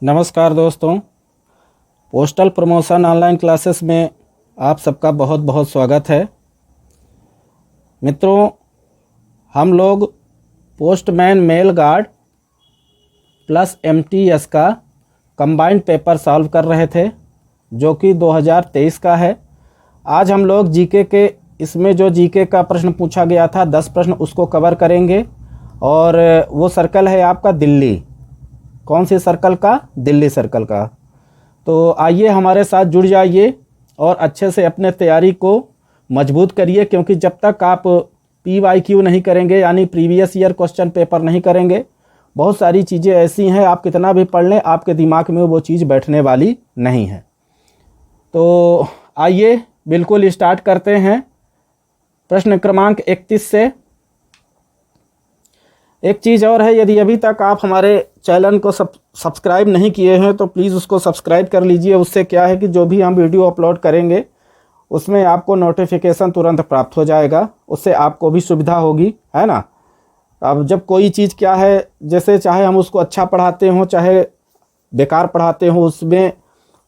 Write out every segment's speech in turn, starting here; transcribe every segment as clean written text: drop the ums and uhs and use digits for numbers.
नमस्कार दोस्तों, postal promotion online classes में आप सबका बहुत बहुत स्वागत है। मित्रों, हम लोग postman mail guard plus MTS का कंबाइंड पेपर सॉल्व कर रहे थे जो कि 2023 का है। आज हम लोग जीके के इसमें जो जीके का प्रश्न पूछा गया था 10 प्रश्न उसको कवर करेंगे और वो सर्कल है आपका दिल्ली। कौन सी सर्कल का? दिल्ली सर्कल का। तो आइए हमारे साथ जुड़ जाइए और अच्छे से अपने तैयारी को मजबूत करिए, क्योंकि जब तक आप PYQ नहीं करेंगे यानी प्रीवियस ईयर क्वेश्चन पेपर नहीं करेंगे, बहुत सारी चीज़ें ऐसी हैं आप कितना भी पढ़ लें आपके दिमाग में वो चीज़ बैठने वाली नहीं है। तो आइए बिल्कुल स्टार्ट करते हैं प्रश्न क्रमांक 31 से। एक चीज़ और है, यदि अभी तक आप हमारे चैनल को सब्सक्राइब नहीं किए हैं तो प्लीज़ उसको सब्सक्राइब कर लीजिए। उससे क्या है कि जो भी हम वीडियो अपलोड करेंगे उसमें आपको नोटिफिकेशन तुरंत प्राप्त हो जाएगा, उससे आपको भी सुविधा होगी, है ना। अब जब कोई चीज़ क्या है, जैसे चाहे हम उसको अच्छा पढ़ाते हों चाहे बेकार पढ़ाते हों, उसमें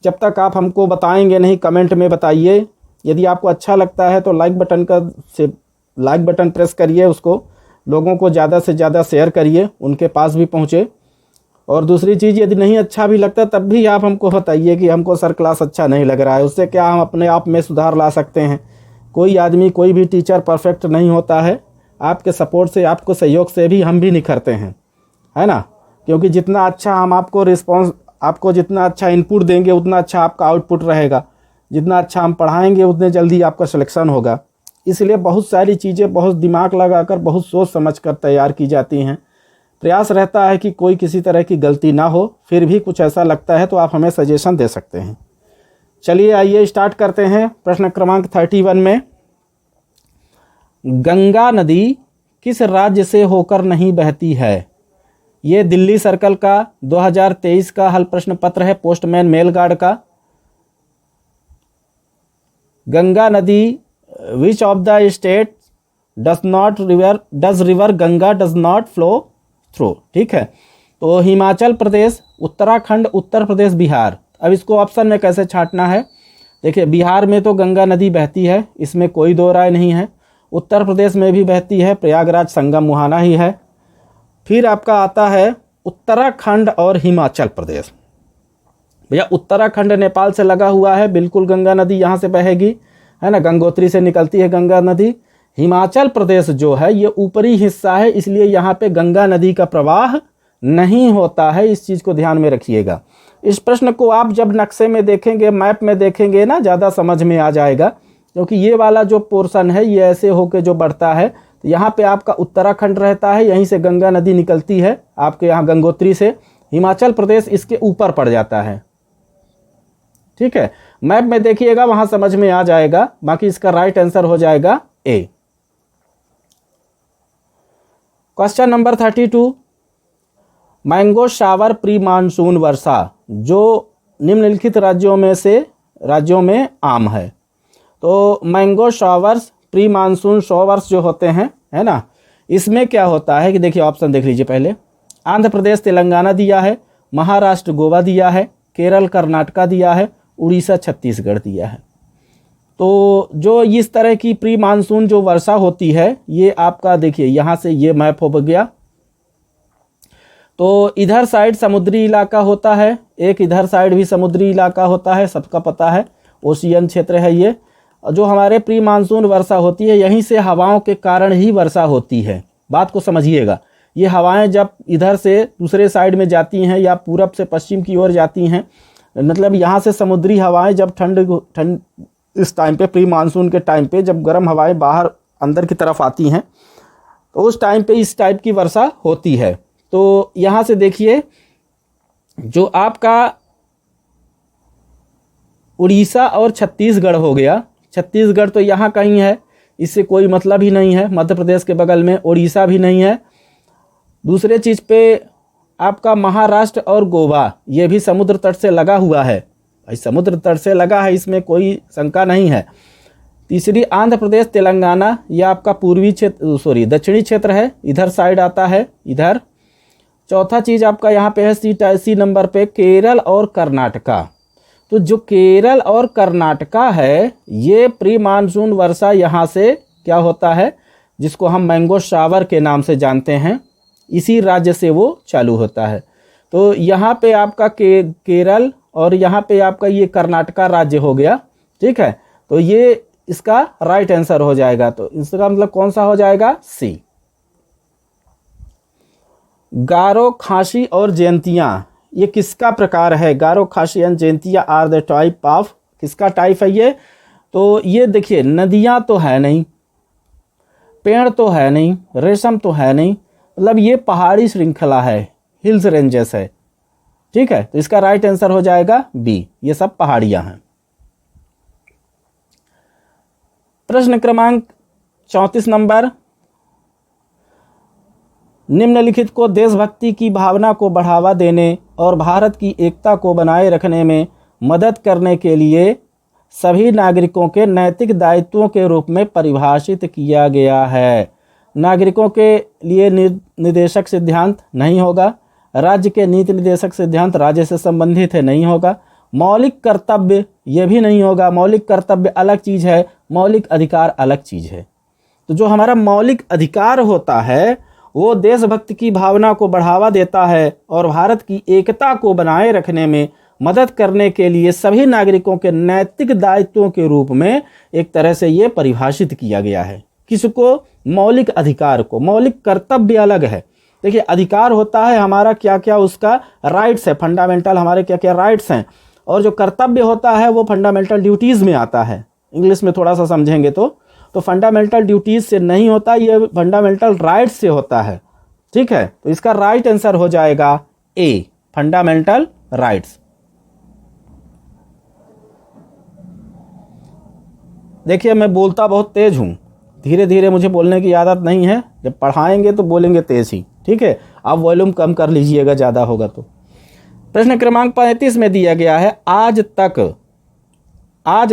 जब तक आप हमको बताएंगे नहीं, कमेंट में बताइए। यदि आपको अच्छा लगता है तो लाइक बटन प्रेस करिए, उसको लोगों को ज़्यादा से ज़्यादा शेयर करिए, उनके पास भी पहुँचे। और दूसरी चीज़, यदि नहीं अच्छा भी लगता तब भी आप हमको बताइए कि हमको सर क्लास अच्छा नहीं लग रहा है। उससे क्या हम अपने आप में सुधार ला सकते हैं। कोई आदमी, कोई भी टीचर परफेक्ट नहीं होता है। आपके सपोर्ट से, आपको सहयोग से भी हम भी निखरते हैं, है ना। क्योंकि जितना अच्छा हम आपको जितना अच्छा इनपुट देंगे उतना अच्छा आपका आउटपुट रहेगा। जितना अच्छा हम पढ़ाएंगे उतने जल्दी आपका सिलेक्शन होगा। इसलिए बहुत सारी चीज़ें बहुत दिमाग लगाकर, बहुत सोच समझकर तैयार की जाती हैं। प्रयास रहता है कि कोई किसी तरह की गलती ना हो। फिर भी कुछ ऐसा लगता है तो आप हमें सजेशन दे सकते हैं। चलिए आइए स्टार्ट करते हैं प्रश्न क्रमांक 31 में। गंगा नदी किस राज्य से होकर नहीं बहती है? ये दिल्ली सर्कल का 2023 का हल प्रश्न पत्र है, पोस्टमैन मेल गार्ड का। गंगा नदी which of the state does river Ganga does not flow through? ठीक है, तो हिमाचल प्रदेश, उत्तराखंड, उत्तर प्रदेश, बिहार। अब इसको ऑप्शन में कैसे छांटना है? देखिए, बिहार में तो गंगा नदी बहती है, इसमें कोई दो राय नहीं है। उत्तर प्रदेश में भी बहती है, प्रयागराज संगम मुहाना ही है। फिर आपका आता है उत्तराखंड और हिमाचल प्रदेश। भैया उत्तराखंड नेपाल से लगा हुआ है, बिल्कुल गंगा नदी यहाँ से बहेगी, है ना। गंगोत्री से निकलती है गंगा नदी। हिमाचल प्रदेश जो है ये ऊपरी हिस्सा है, इसलिए यहाँ पे गंगा नदी का प्रवाह नहीं होता है। इस चीज़ को ध्यान में रखिएगा। इस प्रश्न को आप जब नक्शे में देखेंगे, मैप में देखेंगे ना, ज़्यादा समझ में आ जाएगा। क्योंकि ये वाला जो पोर्शन है ये ऐसे होके जो बढ़ता है, तो यहाँ पे आपका उत्तराखंड रहता है, यहीं से गंगा नदी निकलती है आपके यहाँ गंगोत्री से। हिमाचल प्रदेश इसके ऊपर पड़ जाता है। ठीक है, मैप में देखिएगा, वहां समझ में आ जाएगा। बाकी इसका राइट आंसर हो जाएगा A. Question number 32, mango shower pre monsoon वर्षा जो निम्नलिखित राज्यों में आम है। तो mango showers, pre monsoon showers जो होते हैं, है ना, इसमें क्या होता है कि देखिए ऑप्शन देख लीजिए पहले। आंध्र प्रदेश तेलंगाना दिया है, महाराष्ट्र गोवा दिया है, केरल कर्नाटका दिया है, उड़ीसा छत्तीसगढ़ दिया है। तो जो इस तरह की प्री मानसून जो वर्षा होती है ये आपका देखिए यहाँ से ये मैप हो गया। तो इधर साइड समुद्री इलाका होता है, एक इधर साइड भी समुद्री इलाका होता है, सबका पता है, ओशियन क्षेत्र है ये। जो हमारे प्री मानसून वर्षा होती है यहीं से हवाओं के कारण ही वर्षा होती है। बात को समझिएगा, ये हवाएं जब इधर से दूसरे साइड में जाती हैं या पूरब से पश्चिम की ओर जाती हैं, मतलब यहाँ से समुद्री हवाएं जब ठंड इस टाइम पे, प्री मानसून के टाइम पे जब गर्म हवाएं बाहर अंदर की तरफ आती हैं तो उस टाइम पे इस टाइप की वर्षा होती है। तो यहाँ से देखिए जो आपका उड़ीसा और छत्तीसगढ़ हो गया, छत्तीसगढ़ तो यहाँ कहीं है, इससे कोई मतलब ही नहीं है। मध्य प्रदेश के बगल में उड़ीसा भी नहीं है। दूसरे चीज़ पे आपका महाराष्ट्र और गोवा, ये भी समुद्र तट से लगा हुआ है। भाई समुद्र तट से लगा है, इसमें कोई शंका नहीं है। तीसरी आंध्र प्रदेश तेलंगाना, ये आपका दक्षिणी क्षेत्र है, इधर साइड आता है इधर। चौथा चीज़ आपका यहाँ पे है सी नंबर पे केरल और कर्नाटका। तो जो केरल और कर्नाटका है ये प्री मानसून वर्षा यहाँ से क्या होता है, जिसको हम मैंगो शावर के नाम से जानते हैं, इसी राज्य से वो चालू होता है। तो यहाँ पे आपका केरल और यहाँ पे आपका ये कर्नाटका राज्य हो गया, ठीक है। तो ये इसका राइट आंसर हो जाएगा। तो इसका मतलब कौन सा हो जाएगा, सी। गारो, खासी और जयंतियाँ ये किसका प्रकार है? गारो, खासी एंड जयंतियाँ आर द टाइप ऑफ, किसका टाइप है ये? तो ये देखिए, नदियाँ तो है नहीं, पेड़ तो है नहीं, रेशम तो है नहीं, मतलब ये पहाड़ी श्रृंखला है, हिल्स रेंजेस है, ठीक है। तो इसका राइट आंसर हो जाएगा बी, ये सब पहाड़ियाँ हैं। प्रश्न क्रमांक 34 नंबर, निम्नलिखित को देशभक्ति की भावना को बढ़ावा देने और भारत की एकता को बनाए रखने में मदद करने के लिए सभी नागरिकों के नैतिक दायित्वों के रूप में परिभाषित किया गया है। नागरिकों के लिए निर्देशक सिद्धांत नहीं होगा, राज्य के नीति निर्देशक सिद्धांत राज्य से संबंधित है, नहीं होगा। मौलिक कर्तव्य ये भी नहीं होगा, मौलिक कर्तव्य अलग चीज़ है, मौलिक अधिकार अलग चीज़ है। तो जो हमारा मौलिक अधिकार होता है वो देशभक्ति की भावना को बढ़ावा देता है और भारत की एकता को बनाए रखने में मदद करने के लिए सभी नागरिकों के नैतिक दायित्वों के रूप में एक तरह से ये परिभाषित किया गया है। किसको? मौलिक अधिकार को। मौलिक कर्तव्य अलग है। देखिए, अधिकार होता है हमारा क्या क्या, उसका राइट्स है, फंडामेंटल हमारे क्या क्या राइट्स हैं, और जो कर्तव्य होता है वो फंडामेंटल ड्यूटीज़ में आता है। इंग्लिश में थोड़ा सा समझेंगे तो फंडामेंटल ड्यूटीज़ से नहीं होता, ये फंडामेंटल राइट्स से होता है, ठीक है। तो इसका राइट आंसर हो जाएगा ए, फंडामेंटल राइट्स। देखिए, मैं बोलता बहुत तेज हूँ, धीरे धीरे, मुझे बोलने की आदत नहीं है, जब पढ़ाएंगे तो बोलेंगे तेज ही, ठीक है। आप वॉल्यूम कम कर लीजिएगा ज़्यादा होगा तो। प्रश्न क्रमांक 35 में दिया गया है, आज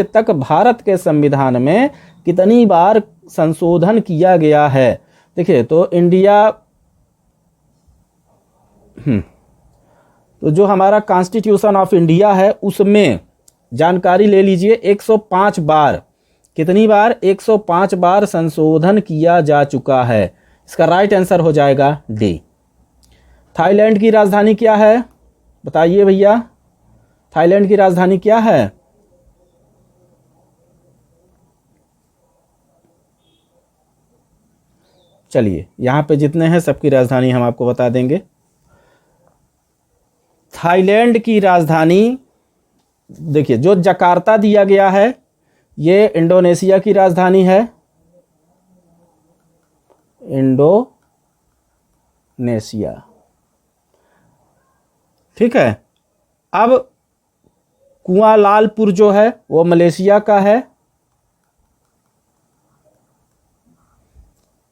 तक भारत के संविधान में कितनी बार संशोधन किया गया है? देखिए, तो इंडिया तो जो हमारा कॉन्स्टिट्यूशन ऑफ इंडिया है उसमें जानकारी ले लीजिए, 105 बार, कितनी बार? 105 बार संशोधन किया जा चुका है। इसका राइट आंसर हो जाएगा डी। थाईलैंड की राजधानी क्या है? बताइए भैया, थाईलैंड की राजधानी क्या है? चलिए, यहाँ पे जितने हैं सबकी राजधानी हम आपको बता देंगे। थाईलैंड की राजधानी, देखिए, जो जकार्ता दिया गया है ये इंडोनेशिया की राजधानी है, इंडोनेशिया, ठीक है। अब कुआलालंपुर जो है वो मलेशिया का है।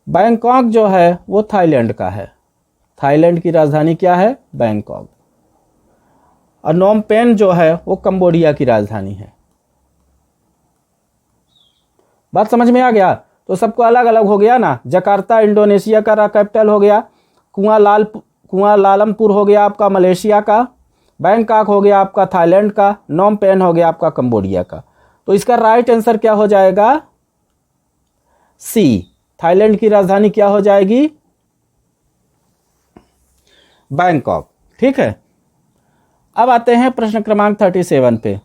बैंकॉक जो है वो थाईलैंड का है। थाईलैंड की राजधानी क्या है? बैंकॉक। और नोम पेन जो है वो कंबोडिया की राजधानी है। बात समझ में आ गया? तो सबको अलग अलग हो गया ना। जकार्ता इंडोनेशिया का कैपिटल हो गया, कुआलालंपुर हो गया आपका मलेशिया का, बैंकॉक हो गया आपका थाईलैंड का, नोम पेन हो गया आपका कंबोडिया का। तो इसका राइट आंसर क्या हो जाएगा? सी, थाईलैंड की राजधानी क्या हो जाएगी? बैंकॉक, ठीक है। अब आते हैं प्रश्न क्रमांक 37 पे।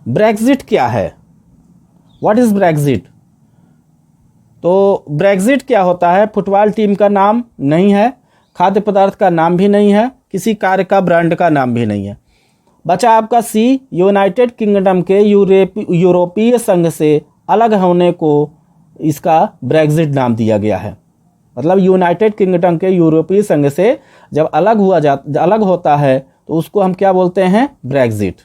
ब्रेक्जिट क्या है? What is Brexit? तो ब्रेक्जिट क्या होता है? फुटबॉल टीम का नाम नहीं है, खाद्य पदार्थ का नाम भी नहीं है, किसी कार का ब्रांड का नाम भी नहीं है। बचा आपका सी, यूनाइटेड किंगडम के यूरोपीय संघ से अलग होने को इसका ब्रेक्जिट नाम दिया गया है। मतलब यूनाइटेड किंगडम के यूरोपीय संघ से जब अलग होता है तो उसको हम क्या बोलते हैं? ब्रेक्जिट।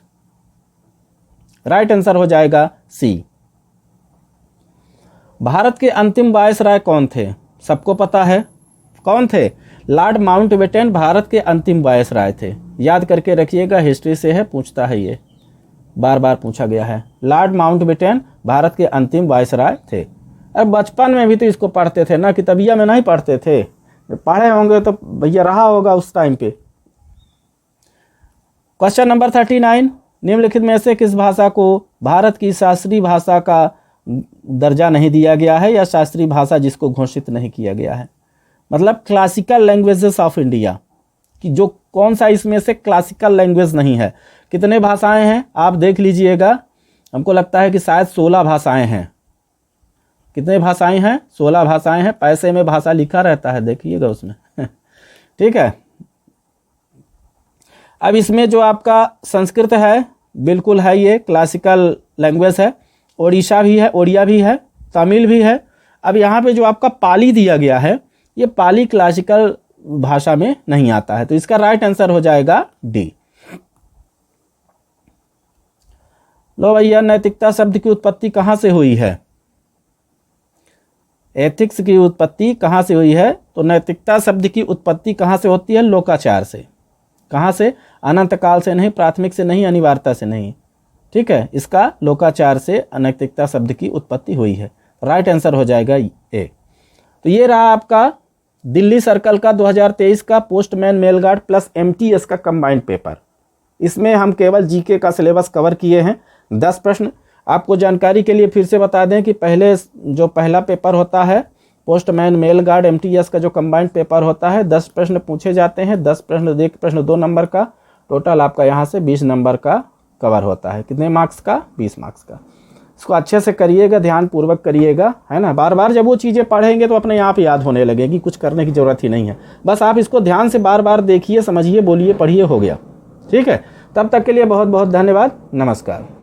राइट आंसर हो जाएगा सी। भारत के अंतिम वायसराय कौन थे? सबको पता है कौन थे? लॉर्ड माउंटबेटन भारत के अंतिम वायसराय थे। याद करके रखिएगा, हिस्ट्री से है, पूछता है, ये बार बार पूछा गया है। लॉर्ड माउंटबेटन भारत के अंतिम वायसराय थे। अरे बचपन में भी तो इसको पढ़ते थे ना, किताबिया में नहीं पढ़ते थे, पढ़े होंगे तो भैया रहा होगा उस टाइम पे। क्वेश्चन नंबर 39, निम्नलिखित में से किस भाषा को भारत की शास्त्रीय भाषा का दर्जा नहीं दिया गया है या शास्त्रीय भाषा जिसको घोषित नहीं किया गया है? मतलब क्लासिकल लैंग्वेजेस ऑफ इंडिया कि जो कौन सा इसमें से क्लासिकल लैंग्वेज नहीं है। कितने भाषाएं हैं आप देख लीजिएगा, हमको लगता है कि शायद 16 भाषाएं हैं। कितने भाषाएं हैं? 16 भाषाएं हैं। पैसे में भाषा लिखा रहता है, देखिएगा उसमें ठीक है। अब इसमें जो आपका संस्कृत है, बिल्कुल है, ये क्लासिकल लैंग्वेज है। ओडिशा भी है, ओडिया भी है, तमिल भी है। अब यहाँ पे जो आपका पाली दिया गया है, ये पाली क्लासिकल भाषा में नहीं आता है, तो इसका राइट आंसर हो जाएगा डी। लो भैया, नैतिकता शब्द की उत्पत्ति कहाँ से हुई है? एथिक्स की उत्पत्ति कहाँ से हुई है? तो नैतिकता शब्द की उत्पत्ति कहाँ से होती है? लोकाचार से। कहाँ से? अनंत काल से नहीं, प्राथमिक से नहीं, अनिवार्यता से नहीं, ठीक है। इसका लोकाचार से अनैतिकता शब्द की उत्पत्ति हुई है। राइट आंसर हो जाएगा ए। तो ये रहा आपका दिल्ली सर्कल का 2023 का postman mail guard plus MTS का कंबाइंड पेपर। इसमें हम केवल जीके का सिलेबस कवर किए हैं, 10 प्रश्न। आपको जानकारी के लिए फिर से बता दें कि पहला पेपर होता है पोस्टमैन मेल गार्ड MTS का जो कंबाइंड पेपर होता है, 10 प्रश्न पूछे जाते हैं। 10 प्रश्न, एक प्रश्न 2 नंबर का, टोटल आपका यहाँ से 20 नंबर का कवर होता है। कितने मार्क्स का? 20 मार्क्स का। इसको अच्छे से करिएगा, ध्यानपूर्वक करिएगा, है ना। बार बार जब वो चीज़ें पढ़ेंगे तो अपने आप याद होने लगेगी, कुछ करने की ज़रूरत ही नहीं है। बस आप इसको ध्यान से बार बार देखिए, समझिए, बोलिए, पढ़िए, हो गया, ठीक है। तब तक के लिए बहुत बहुत धन्यवाद। नमस्कार।